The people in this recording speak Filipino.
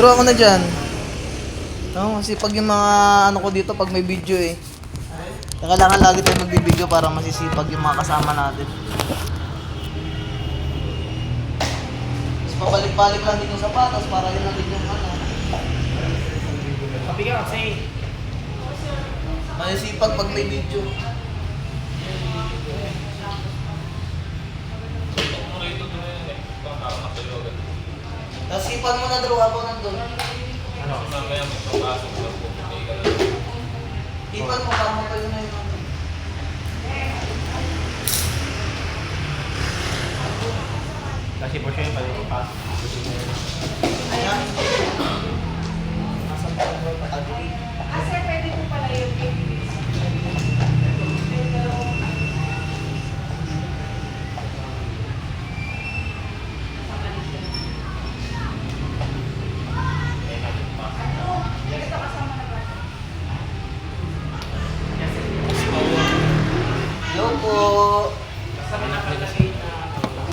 Draw ako na dyan. No, kasi pag yung mga ano ko dito, pag may video eh. Kailangan lagi tayo magbibideo para masisipag yung mga kasama natin. Tapos pabalik-balik lang din yung sapatos para yun lang din yung ano. Sabi ka kasi. Masisipag pag may video. Tapos sipan mo na draw habang nandun. Ano? Mamaya may papasok lang po. Sipan mo para matayo na yun. Kasi po siya yung palipas. Ayan. Nasaan pa yung draw patagili? Sir, pwede po pala yung Hello po.